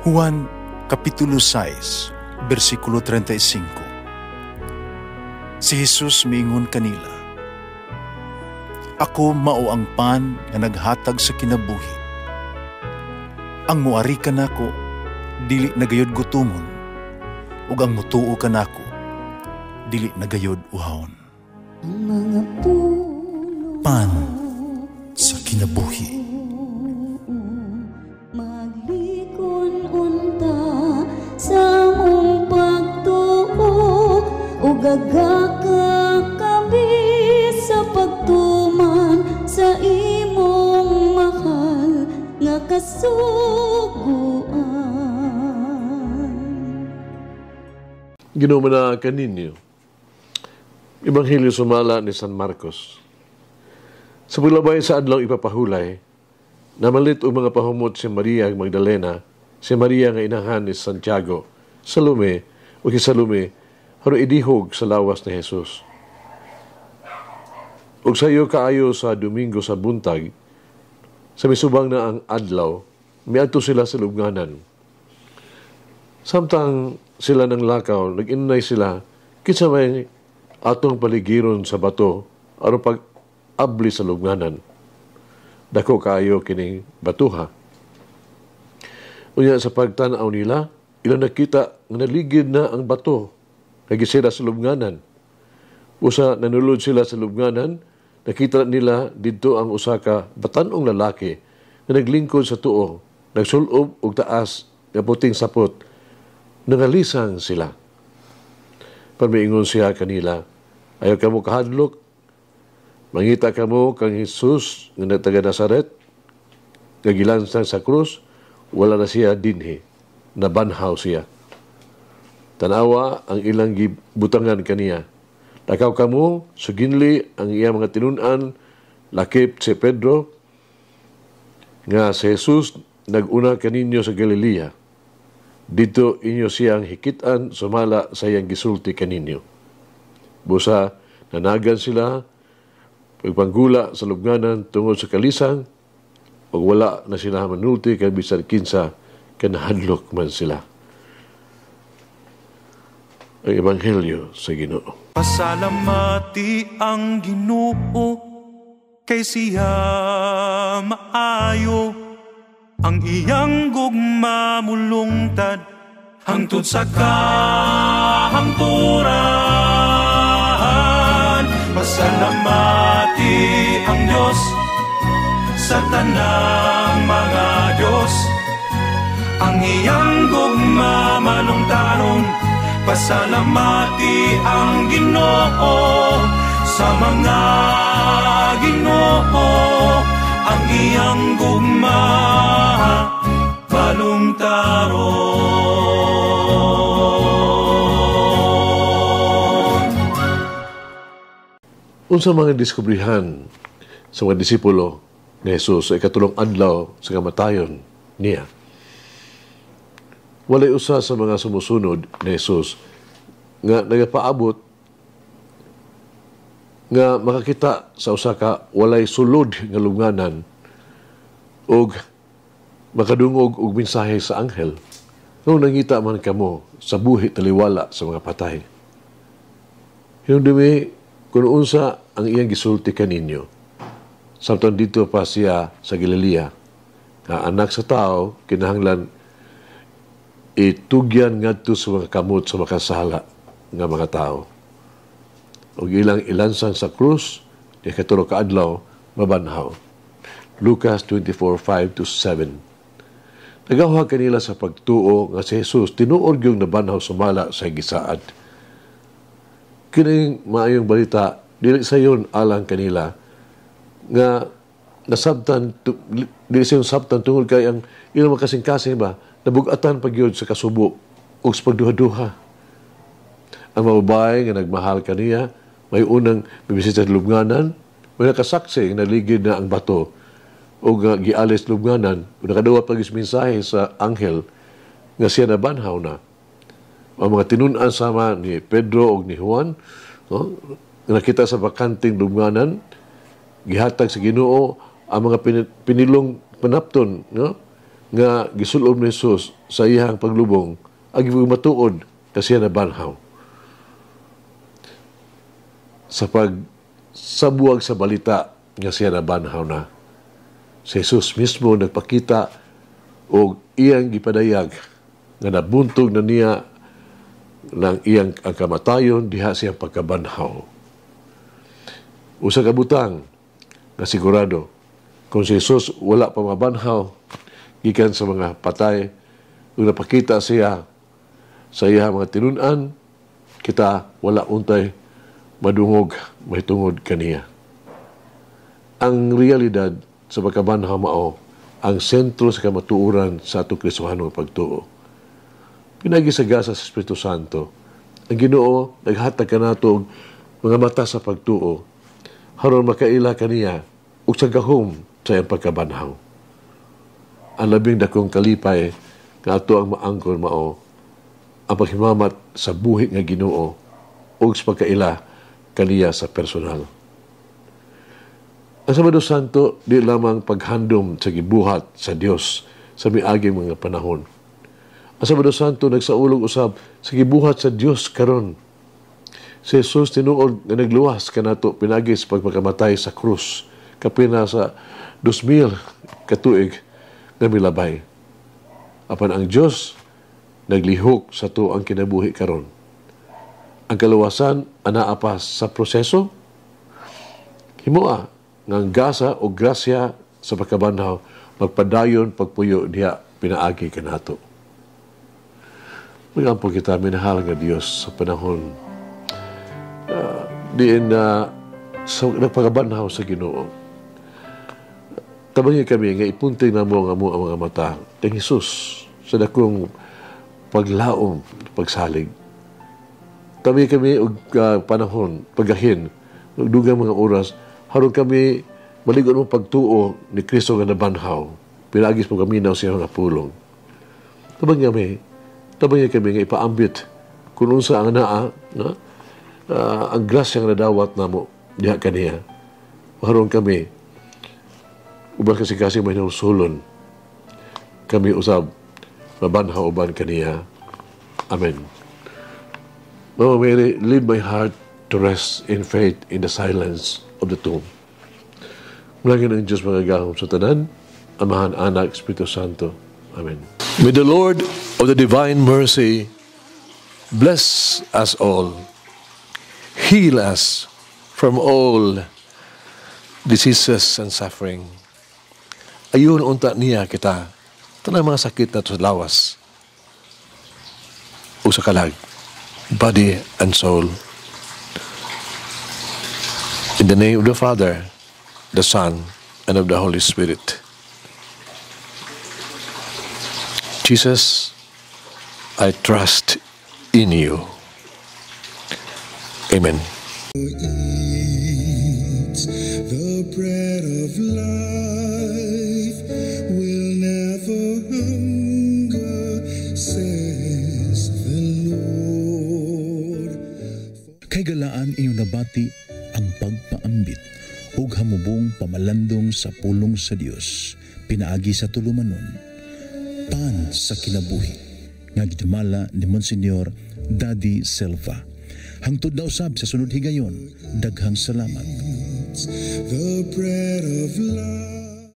Juan Kapitulo 6, versikulo 35. Si Jesus miingon kanila, "Ako mao ang pan nga naghatag sa kinabuhi. Ang muari kanako dili nagayod gutumon, ug ang mutuo kanako dili nagayod uhawon." Ang mga puno Pan sa kinabuhi. maglikon unta sa mong pagtuo ug gagaka kami sa pagtuman sa imong mahal nga kasuguan. Ginumana kaninyo. Ebanghelyo sumala ni San Marcos. Sa paglabay sa adlaw ipapahulay, namalit og mga pahumot si Maria Magdalena, si Maria nga inahan ni Santiago, Salome o si Salome, haro idihog sa lawas ni Jesus. Ug sayo kaayo sa Domingo sa buntag, sa misubang na ang adlaw, miadto sila sa lubnganan. Samtang sila ng lakaw, nag-inunay sila, kinsa may atong paligiron sa bato, aron pag-abli sa lubnganan. Dako kaayo kining batuha. Unya sa pagtanaw nila, ilang nakita nga naligid na ang bato, nagisira sa lubnganan. Usa nanulod sila sa lubnganan, nakita nila didto ang usa ka batanong lalaki nga naglingkod sa tuo, nagsulob og taas nga puting sapot, nangalisang sila. Pamiingon siya kanila, "Ayaw kamo kahadlok, mangita kamo kang Jesus nga taga Nazaret, nga gilansang sa krus, wala na siya dinhi, nabanhaw siya. Tanawa ang ilang gibutangan kaniya. Takaw kamo, suginli ang iya mga tinunan, lakip si Pedro, nga si Jesus nag-una kaninyo sa Galilea. Dito inyo siyang hikitan, sumala sa iyang gisulti kaninyo." Busa, nanagan sila, pagpanggula sa lubnganan tungod sa kalisang, o wala na sila manulti kay bisan kinsa kanahadlok man sila. Ang Ebanghelyo sa Ginoo. Pasalamati ang Ginoo kay siya maayo, ang iyang gugma mulungtad hangtod sa kahangturan. Pasalamati ang Diyos sa tanang mga Diyos, ang iyang gugma malungtaron. Pasalamati ang Ginoo sa mga Ginoo, ang iyang gugma malungtaron. Unsa mga diskubrihan sa mga disipulo ni Jesus sa ikatulong adlaw sa kamatayon niya? Walay usa sa mga sumusunod ni Jesus nga nagapaabot nga makakita sa usa ka walay sulod nga lubnganan og makadungog og mensahe sa anghel. Nung nangita man kamo sa buhi taliwala sa mga patay. Hinumdumi kung unsa ang iyang gisulti kaninyo. Samtang dito pa siya sa Galilea, nga anak sa tao, kinahanglan itugyan ngadto sa mga kamot sa makasala nga mga tao. O ilang ilansang sa krus, di katulog kaadlaw, mabanhaw. Lucas 24:5-7. Nagawag kanila sa pagtuo nga si Jesus tinuod yung nabanhaw sumala sa gisaad. Kining maayong balita, dili sayon alang kanila nga nasabtan, dili sayon sabtan tungod kay ang ilang makasing-kasing ba, nabugatan pagyod sa kasubo o sa pagduha-duha. Ang mababae nga nagmahal kaniya, may unang bibisita sa lubnganan, may nakasaksi nga naligid na ang bato o nga gialis lubnganan, o nakaduwa pag mensahe sa anghel nga siya nabanhaw na. Ang mga tinunan sama ni Pedro o ni Juan, no? Nakita sa bakanting lubnganan, gihatag sa Ginoo ang mga pinilong panapton, no? nga gisulob ni Jesus sa iyang paglubong ang matuod kasi na banhaw. Sa pagsabuag sa balita nga siya na banhaw na, si Jesus mismo nagpakita o iyang gipadayag nga nabuntog na niya ng iyang ang kamatayon diha siyang pagkabanhaw. Usa ka butang nga sigurado kung si Jesus wala pa mabanhaw gikan sa mga patay ug napakita siya sa iya mga tinun-an, kita wala untay madungog mahitungod kaniya. Ang realidad sa pagkabanhaw mao ang sentro sa kamatuoran sa atong Kristohanong pagtuo. Pinagisagasa sa Espiritu Santo, ang Ginoo naghatag kanato og mga mata sa pagtuo haron makaila kaniya ug sa gahom sa iyang pagkabanhaw. Ang labing dakong kalipay nga ato ang maangkon mao ang paghimamat sa buhi nga Ginoo ug sa pagkaila kaniya sa personal. Ang Sabado Santo di lamang paghandom sa gibuhat sa Dios sa miaging mga panahon. Ang Sabado Santo nagsaulog usab sa gibuhat sa Dios karon. Si Jesus tinuod nga nagluwas kanato pinagi sa pagpakamatay sa krus kapina sa 2,000 katuig nga milabay. Apan ang Dios naglihok sa tuang kinabuhi karon. Ang kaluwasan anaa pa sa proseso. Himoa ngang gasa o grasya sa pagkabanhaw magpadayon pagpuyo diha pinaagi kanato. Magampo kita minahal nga Dios sa panahon diin na sa nagpagabanhaw sa Ginoo. Tabangi kami nga ipunting na mo ang mga mata ng Jesus sa dakong paglaom, pagsalig. Tabangi kami og panahon, pagahin, og dugang mga oras haron kami maligon mo pagtuo ni Kristo nga nabanhaw. Pinagis mo kami na siya nga pulong. Tabang kami nga ipaambit kung unsa ang naa na ang grasya nga nadawat namo diha kaniya. Haron kami ubang kasi may nausulon kami usab mabanhaw uban kaniya. Amen. Mama Mary, lead my heart to rest in faith in the silence of the tomb. Mulangin ang Diyos mga gahom sa tanan, Amahan, Anak, Espiritu Santo. Amen. May the Lord of the divine mercy bless us all, heal us from all diseases and suffering. Ayun unta niya kita, tanang mga sakit na sa lawas o sa kalag, body and soul. In the name of the Father, the Son, and of the Holy Spirit. Jesus, I trust in you. Amen. Eat the bread of life, will never hunger, says the Lord. Kay galaan inyong nabati ang pagpaambit ug hamubong pamalandong sa pulong sa Dios pinaagi sa tulumanon pan sa kinabuhi nga gidumala ni Monsignor Daddy Silva. Hangtod na usab sa sunod higayon, daghang salamat. The bread of life.